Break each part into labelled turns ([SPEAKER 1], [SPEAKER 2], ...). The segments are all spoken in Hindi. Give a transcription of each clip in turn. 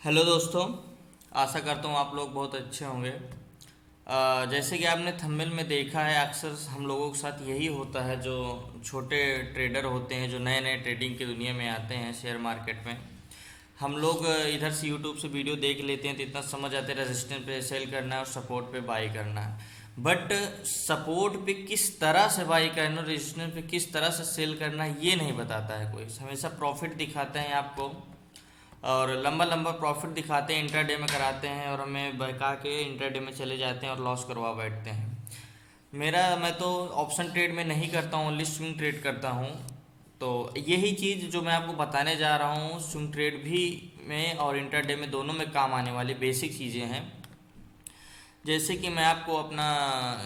[SPEAKER 1] हेलो दोस्तों। आशा करता हूँ आप लोग बहुत अच्छे होंगे। जैसे कि आपने थंबनेल में देखा है, अक्सर हम लोगों के साथ यही होता है। जो छोटे ट्रेडर होते हैं, जो नए नए ट्रेडिंग की दुनिया में आते हैं शेयर मार्केट में, हम लोग इधर से यूट्यूब से वीडियो देख लेते हैं तो इतना समझ आते हैं रेजिस्टेंस पे सेल करना है और सपोर्ट पे बाई करना है। बट सपोर्ट पे किस तरह से बाई करना और रेजिस्टेंस पे किस तरह से सेल करना है ये नहीं बताता है कोई। हमेशा प्रॉफिट दिखाते हैं आपको और लंबा लंबा प्रॉफिट दिखाते हैं, इंट्राडे में कराते हैं और हमें बहका के इंट्राडे में चले जाते हैं और लॉस करवा बैठते हैं। मैं तो ऑप्शन ट्रेड में नहीं करता हूँ, ओनली स्विंग ट्रेड करता हूँ। तो यही चीज़ जो मैं आपको बताने जा रहा हूँ, स्विंग ट्रेड भी में और इंट्राडे में दोनों में काम आने वाली बेसिक चीज़ें हैं। जैसे कि मैं आपको अपना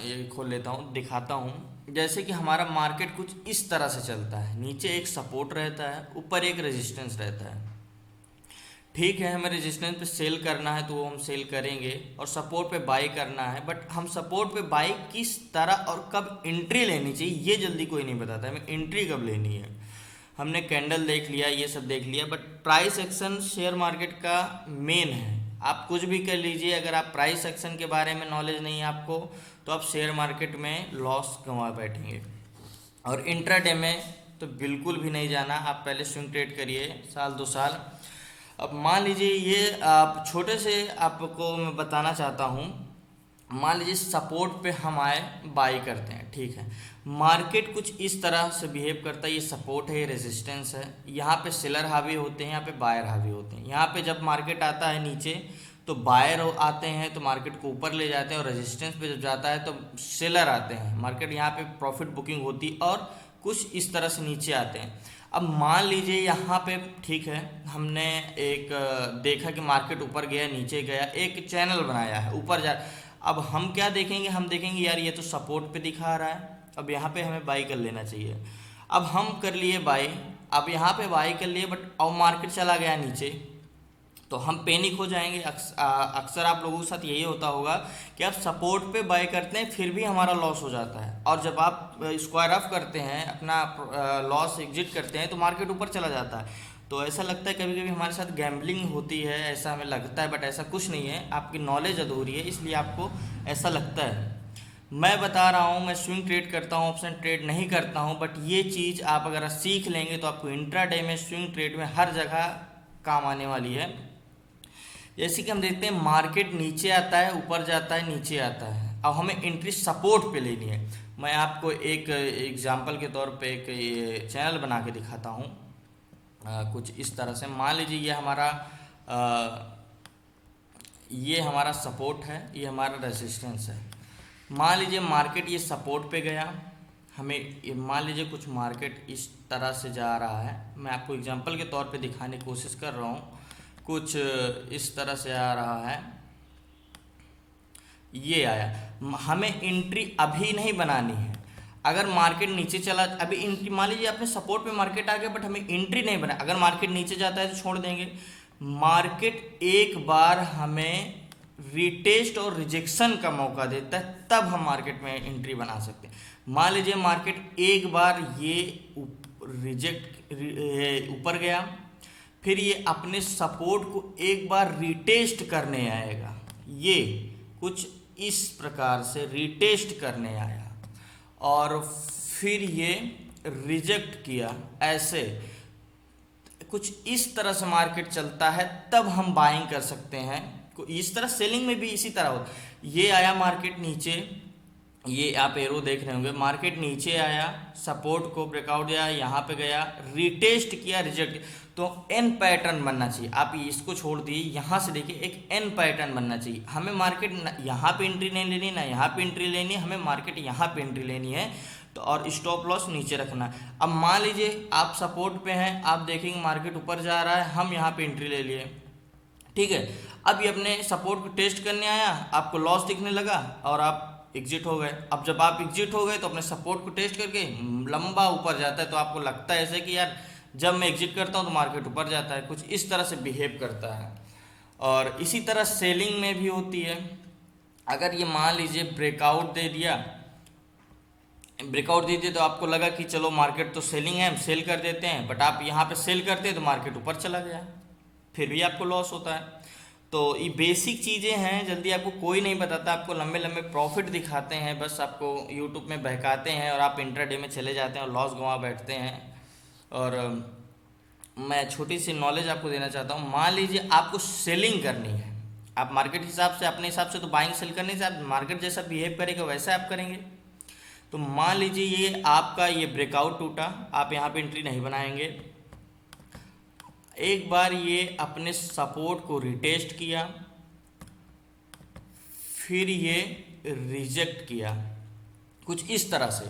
[SPEAKER 1] ये खोल लेता हूँ, दिखाता हूँ। जैसे कि हमारा मार्केट कुछ इस तरह से चलता है, नीचे एक सपोर्ट रहता है, ऊपर एक रेजिस्टेंस रहता है। ठीक है, हमें रेजिस्टेंस पे सेल करना है तो वो हम सेल करेंगे और सपोर्ट पे बाई करना है। बट हम सपोर्ट पे बाई किस तरह और कब एंट्री लेनी चाहिए ये जल्दी कोई नहीं बताता, हमें एंट्री कब लेनी है। हमने कैंडल देख लिया, ये सब देख लिया, but price action share market का मेन है। आप कुछ भी कर लीजिए, अगर आप प्राइस एक्शन के बारे में नॉलेज नहीं है आपको तो आप शेयर मार्केट में लॉस कमा बैठेंगे। और इंट्राडे में तो बिल्कुल भी नहीं जाना। आप पहले स्विंग ट्रेड करिए साल 2 साल। अब मान लीजिए ये आप छोटे से आपको मैं बताना चाहता हूँ। मान लीजिए सपोर्ट पे हम आए, बाई करते हैं, ठीक है। मार्केट कुछ इस तरह से बिहेव करता है, ये सपोर्ट है, ये रेजिस्टेंस है। यहाँ पे सेलर हावी होते हैं, यहाँ पे बायर हावी होते हैं। यहाँ पे जब मार्केट आता है नीचे तो बायर आते हैं तो मार्केट को ऊपर ले जाते हैं, और रेजिस्टेंस पे जब जाता है तो सेलर आते हैं, मार्केट यहाँ पे प्रॉफिट बुकिंग होती और कुछ इस तरह से नीचे आते हैं। अब मान लीजिए यहाँ पे ठीक है, हमने एक देखा कि मार्केट ऊपर गया, नीचे गया, एक चैनल बनाया है ऊपर जा। अब हम क्या देखेंगे, हम देखेंगे यार ये तो सपोर्ट पे दिखा रहा है, अब यहाँ पे हमें बाई कर लेना चाहिए। अब हम कर लिए बाई, अब यहाँ पे बाई कर लिए, बट अब मार्केट चला गया नीचे तो हम पैनिक हो जाएंगे। अक्सर आप लोगों के साथ यही होता होगा कि आप सपोर्ट पे बाय करते हैं फिर भी हमारा लॉस हो जाता है, और जब आप स्क्वायर ऑफ करते हैं, अपना लॉस एग्जिट करते हैं तो मार्केट ऊपर चला जाता है। तो ऐसा लगता है कभी कभी हमारे साथ गैम्बलिंग होती है, ऐसा हमें लगता है, बट ऐसा कुछ नहीं है। आपकी नॉलेज अधूरी है इसलिए आपको ऐसा लगता है। मैं बता रहा हूँ, मैं स्विंग ट्रेड करता हूँ, ऑप्शन ट्रेड नहीं करता हूँ, बट ये चीज़ आप अगर सीख लेंगे तो आपको इंट्राडे में, स्विंग ट्रेड में हर जगह काम आने वाली है। जैसे कि हम देखते हैं मार्केट नीचे आता है, ऊपर जाता है, नीचे आता है, अब हमें एंट्री सपोर्ट पे लेनी है। मैं आपको एक एग्जांपल के तौर पे एक ये चैनल बना के दिखाता हूँ। कुछ इस तरह से मान लीजिए ये हमारा सपोर्ट है, ये हमारा रेजिस्टेंस है। मान लीजिए मार्केट ये सपोर्ट पे गया, मान लीजिए कुछ मार्केट इस तरह से जा रहा है। मैं आपको एग्जांपल के तौर पे दिखाने की कोशिश कर रहा हूँ। कुछ इस तरह से आ रहा है, ये आया, हमें एंट्री अभी नहीं बनानी है। अगर मार्केट नीचे चला, अभी एंट्री मान लीजिए अपने सपोर्ट पे मार्केट आ गया, बट हमें एंट्री नहीं बना। अगर मार्केट नीचे जाता है तो छोड़ देंगे। मार्केट एक बार हमें रिटेस्ट और रिजेक्शन का मौका देता है, तब हम मार्केट में एंट्री बना सकते हैं। मान लीजिए मार्केट एक बार ये ऊपर गया, फिर ये अपने सपोर्ट को एक बार रिटेस्ट करने आएगा, ये कुछ इस प्रकार से रिटेस्ट करने आया और फिर ये रिजेक्ट किया, ऐसे कुछ इस तरह से मार्केट चलता है, तब हम बाइंग कर सकते हैं। इस तरह सेलिंग में भी इसी तरह हो। ये आया मार्केट नीचे, ये आप एरो देख रहे होंगे, मार्केट नीचे आया, सपोर्ट को ब्रेकआउट दिया, यहाँ पे गया, रिटेस्ट किया, रिजेक्ट, तो एन पैटर्न बनना चाहिए। आप इसको छोड़ दिए, यहाँ से देखिए एक एन पैटर्न बनना चाहिए। हमें मार्केट यहाँ पे एंट्री नहीं लेनी, ना यहाँ पे एंट्री लेनी है, हमें मार्केट यहाँ पे एंट्री लेनी है। तो और स्टॉप लॉस नीचे रखना है। अब मान लीजिए आप सपोर्ट पे हैं, आप देखेंगे मार्केट ऊपर जा रहा है, हम यहाँ पे एंट्री ले लिए, ठीक है। अब ये अपने सपोर्ट को टेस्ट करने आया, आपको लॉस दिखने लगा और आप एग्जिट हो गए। अब जब आप एग्जिट हो गए तो अपने सपोर्ट को टेस्ट करके लंबा ऊपर जाता है, तो आपको लगता है ऐसे कि यार जब मैं एग्जिट करता हूँ तो मार्केट ऊपर जाता है, कुछ इस तरह से बिहेव करता है। और इसी तरह सेलिंग में भी होती है। अगर ये मान लीजिए ब्रेकआउट दे दिया, तो आपको लगा कि चलो मार्केट तो सेलिंग है, हम सेल कर देते हैं, बट आप यहाँ पे सेल करते हैं तो मार्केट ऊपर चला गया। फिर भी आपको लॉस होता है। तो ये बेसिक चीज़ें हैं, जल्दी आपको कोई नहीं बताता, आपको लंबे लंबे प्रॉफिट दिखाते हैं, बस आपको यूट्यूब में बहकाते हैं और आप इंट्राडे में चले जाते हैं और लॉस गंवा बैठते हैं। और मैं छोटी सी नॉलेज आपको देना चाहता हूँ। मान लीजिए आपको सेलिंग करनी है, आप मार्केट हिसाब से, अपने हिसाब से तो बाइंग सेल करने से, आप मार्केट जैसा बिहेव करेगा वैसा आप करेंगे। तो मान लीजिए ये आपका ये ब्रेकआउट टूटा, आप यहाँ पे एंट्री नहीं बनाएंगे, एक बार ये अपने सपोर्ट को रिटेस्ट किया, फिर ये रिजेक्ट किया कुछ इस तरह से,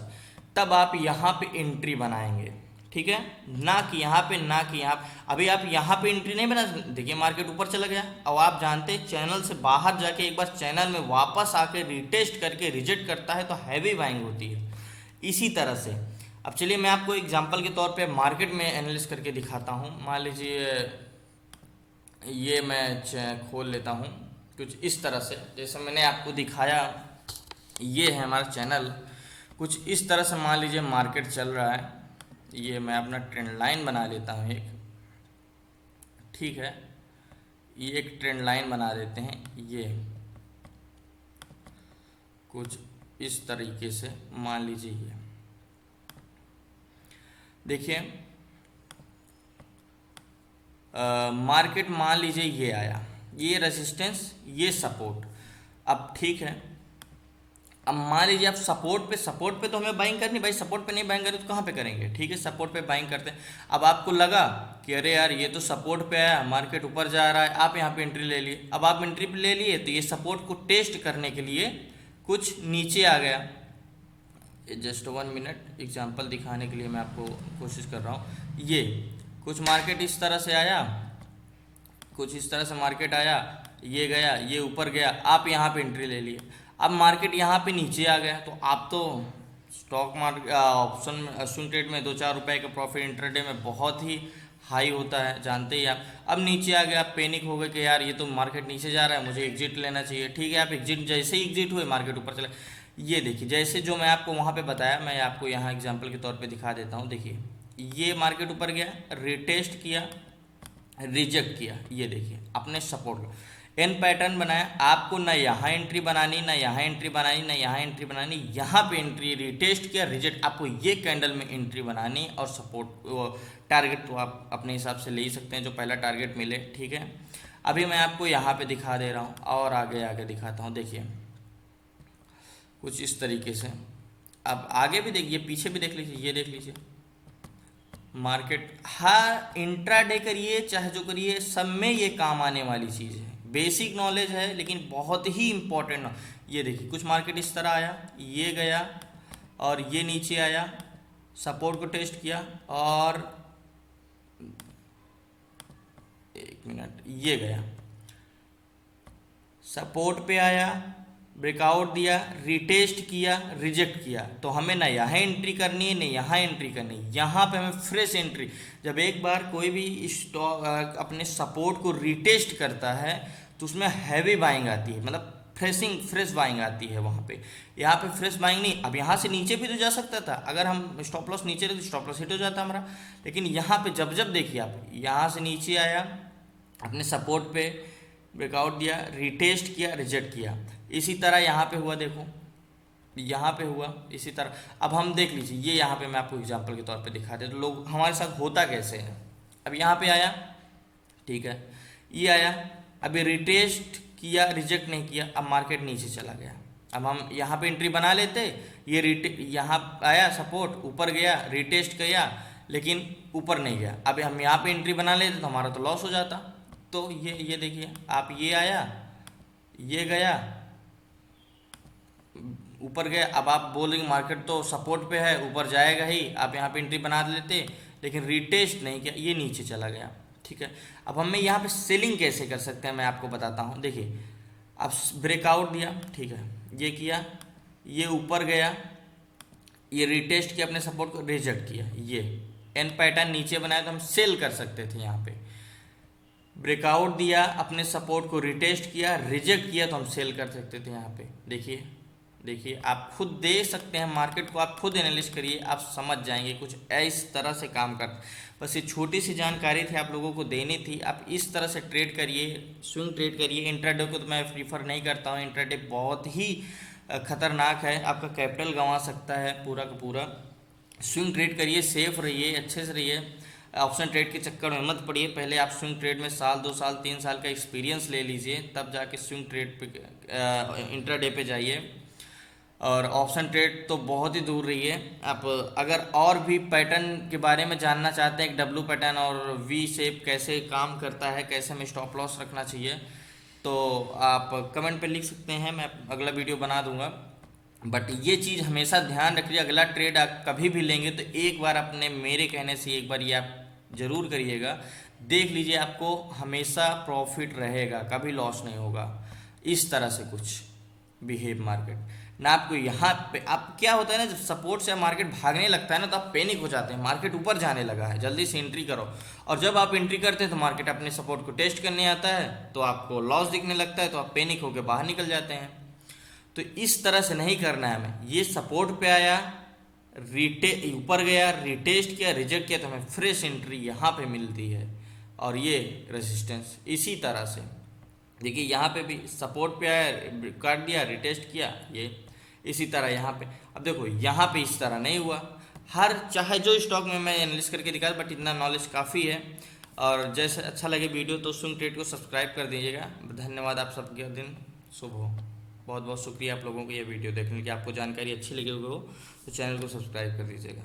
[SPEAKER 1] तब आप यहाँ पे एंट्री बनाएंगे, ठीक है। ना कि यहाँ पे, ना कि यहाँ, अभी आप यहाँ पे एंट्री नहीं बना। देखिए मार्केट ऊपर चला गया, अब आप जानते हैं चैनल से बाहर जाके एक बार चैनल में वापस आके रिटेस्ट करके रिजेक्ट करता है तो हैवी बाइंग होती है। इसी तरह से अब चलिए मैं आपको एग्जांपल के तौर पे मार्केट में एनालिसिस करके दिखाता हूँ। मान लीजिए ये मैं खोल लेता हूँ कुछ इस तरह से, जैसे मैंने आपको दिखाया, ये है हमारा चैनल, कुछ इस तरह से मान लीजिए मार्केट चल रहा है। ये मैं अपना ट्रेंड लाइन बना लेता हूँ एक, ठीक है, ये एक ट्रेंड लाइन बना देते हैं, ये कुछ इस तरीके से मान लीजिए। ये देखिए मार्केट मान लीजिए ये आया, ये रेजिस्टेंस, ये सपोर्ट, अब ठीक है। अब मान लीजिए आप सपोर्ट पे तो हमें बाइंग करनी, भाई सपोर्ट पे नहीं बाइंग करें तो कहाँ पे करेंगे, ठीक है, सपोर्ट पे बाइंग करते हैं। अब आपको लगा कि अरे यार ये तो सपोर्ट पे आया, मार्केट ऊपर जा रहा है, आप यहाँ पे एंट्री ले लिए। अब आप एंट्री ले लिए तो ये सपोर्ट को टेस्ट करने के लिए कुछ नीचे आ गया। जस्ट 1 मिनट, एग्जाम्पल दिखाने के लिए मैं आपको कोशिश कर रहा हूँ। ये कुछ मार्केट इस तरह से आया, कुछ इस तरह से मार्केट आया, ये गया, ये ऊपर गया, आप यहाँ पे एंट्री ले लिए। अब मार्केट यहाँ पे नीचे आ गया, तो आप तो स्टॉक मार्केट ऑप्शन ट्रेड में 2-4 रुपए का प्रॉफिट इंट्राडे में बहुत ही हाई होता है, जानते ही आप। अब नीचे आ गया, आप पैनिक हो गए कि यार ये तो मार्केट नीचे जा रहा है, मुझे एग्जिट लेना चाहिए, ठीक है। आप एग्जिट, जैसे ही एग्जिट हुए मार्केट ऊपर चले। ये देखिए जैसे जो मैं आपको वहाँ पे बताया, मैं आपको यहाँ एग्जाम्पल के तौर पे दिखा देता हूँ। देखिए ये मार्केट ऊपर गया, रिटेस्ट किया, रिजेक्ट किया, ये देखिए अपने सपोर्ट एन पैटर्न बनाया। आपको ना यहाँ एंट्री बनानी, ना यहाँ एंट्री बनानी, ना यहाँ एंट्री बनानी, यहाँ पे एंट्री, रिटेस्ट किया, रिजेक्ट, आपको ये कैंडल में एंट्री बनानी और सपोर्ट टारगेट तो आप अपने हिसाब से ले ही सकते हैं जो पहला टारगेट मिले, ठीक है। अभी मैं आपको यहाँ पे दिखा दे रहा हूँ और आगे आगे दिखाता हूँ। देखिए कुछ इस तरीके से, अब आगे भी देखिए, पीछे भी देख लीजिए, ये देख लीजिए मार्केट। हर इंट्राडे करिए चाहे जो करिए, सब में ये काम आने वाली चीज़ है, बेसिक नॉलेज है लेकिन बहुत ही इंपॉर्टेंट। ये देखिए कुछ मार्केट इस तरह आया, ये गया और ये नीचे आया, सपोर्ट को टेस्ट किया और 1 मिनट, ये गया, सपोर्ट पे आया, ब्रेकआउट दिया, रिटेस्ट किया, रिजेक्ट किया। तो हमें ना यहाँ एंट्री करनी है, ना यहाँ एंट्री करनी है, यहाँ पे हमें फ्रेश एंट्री। जब एक बार कोई भी स्टॉक अपने सपोर्ट को रिटेस्ट करता है तो उसमें हैवी बाइंग आती है, मतलब फ्रेश बाइंग आती है वहाँ पे। यहाँ पे फ्रेश बाइंग नहीं, अब यहाँ से नीचे भी तो जा सकता था, अगर हम स्टॉप लॉस नीचे रहे तो स्टॉप लॉस हिट हो जाता हमारा। लेकिन यहाँ पे जब देखिए आप, यहाँ से नीचे आया, अपने सपोर्ट पे ब्रेकआउट दिया, रिटेस्ट किया, रिजेक्ट किया, इसी तरह यहाँ पे हुआ, देखो यहाँ पे हुआ इसी तरह। अब हम देख लीजिए, ये यहाँ पे मैं आपको एग्जांपल के तौर पे दिखा दे तो लोग हमारे साथ होता कैसे है। अब यहाँ पे आया, ठीक है, ये आया, अभी रिटेस्ट किया, रिजेक्ट नहीं किया, अब मार्केट नीचे चला गया। अब हम यहाँ पे एंट्री बना लेते, ये यहाँ आया सपोर्ट, ऊपर गया, रिटेस्ट किया, लेकिन ऊपर नहीं गया। अब हम यहाँ पे एंट्री बना लेते तो हमारा तो लॉस हो जाता। तो ये देखिए आप, ये आया, ये गया, ऊपर गया। अब आप बोलेंगे मार्केट तो सपोर्ट पे है, ऊपर जाएगा ही, आप यहाँ पे एंट्री बना लेते, लेकिन रिटेस्ट नहीं किया, ये नीचे चला गया, ठीक है। अब हमें यहाँ पे सेलिंग कैसे कर सकते हैं मैं आपको बताता हूँ। देखिए अब ब्रेकआउट दिया, ठीक है, ये किया, ये ऊपर गया, ये रिटेस्ट किया, अपने सपोर्ट को रिजेक्ट किया, ये एन पैटर्न नीचे बनाया तो हम सेल कर सकते थे। यहाँ पे ब्रेकआउट दिया, अपने सपोर्ट को रिटेस्ट किया, रिजेक्ट किया तो हम सेल कर सकते थे। यहाँ पे देखिए आप खुद देख सकते हैं, मार्केट को आप खुद एनालिसिस करिए, आप समझ जाएंगे कुछ इस तरह से काम कर। बस ये छोटी सी जानकारी थी, आप लोगों को देनी थी। आप इस तरह से ट्रेड करिए, स्विंग ट्रेड करिए। इंट्राडे को तो मैं प्रीफर नहीं करता हूँ, इंट्राडे बहुत ही खतरनाक है, आपका कैपिटल गंवा सकता है पूरा का पूरा। स्विंग ट्रेड करिए, सेफ रहिए, अच्छे से रहिए, ऑप्शन ट्रेड के चक्कर में मत पड़िए। पहले आप स्विंग ट्रेड में साल 2 साल 3 साल का एक्सपीरियंस ले लीजिए, तब जाके स्विंग ट्रेड पे इंट्राडे पे जाइए। और ऑप्शन ट्रेड तो बहुत ही दूर रहिए। आप अगर और भी पैटर्न के बारे में जानना चाहते हैं, एक डब्लू पैटर्न और वी शेप कैसे काम करता है, कैसे हमें स्टॉप लॉस रखना चाहिए, तो आप कमेंट पे लिख सकते हैं, मैं अगला वीडियो बना दूंगा। बट ये चीज़ हमेशा ध्यान रखिए, अगला ट्रेड आप कभी भी लेंगे तो एक बार अपने मेरे कहने से एक बार ये आप ज़रूर करिएगा, देख लीजिए, आपको हमेशा प्रॉफिट रहेगा, कभी लॉस नहीं होगा। इस तरह से कुछ बिहेव मार्केट ना। आपको यहाँ पे आप क्या होता है ना, जब सपोर्ट से मार्केट भागने लगता है ना, तो आप पैनिक हो जाते हैं, मार्केट ऊपर जाने लगा है, जल्दी से एंट्री करो। और जब आप एंट्री करते हैं तो मार्केट अपने सपोर्ट को टेस्ट करने आता है, तो आपको लॉस दिखने लगता है, तो आप पैनिक होकर बाहर निकल जाते हैं। तो इस तरह से नहीं करना है हमें। ये सपोर्ट पे आया, ऊपर गया, रिटेस्ट किया, रिजेक्ट किया, तो हमें फ्रेश एंट्री यहाँ पे मिलती है। और ये रेजिस्टेंस इसी तरह से देखिए, यहाँ पे भी सपोर्ट पे आया, काट दिया, रिटेस्ट किया, ये इसी तरह यहाँ पे। अब देखो यहाँ पे इस तरह नहीं हुआ, हर चाहे जो स्टॉक में मैं एनालिसिस करके दिखाया, बट इतना नॉलेज काफ़ी है। और जैसे अच्छा लगे वीडियो तो स्विंग ट्रेड को सब्सक्राइब कर दीजिएगा। धन्यवाद, आप सबके दिन शुभ हो। बहुत बहुत शुक्रिया आप लोगों को ये वीडियो देखने की। आपको जानकारी अच्छी लगी हो तो चैनल को सब्सक्राइब कर दीजिएगा।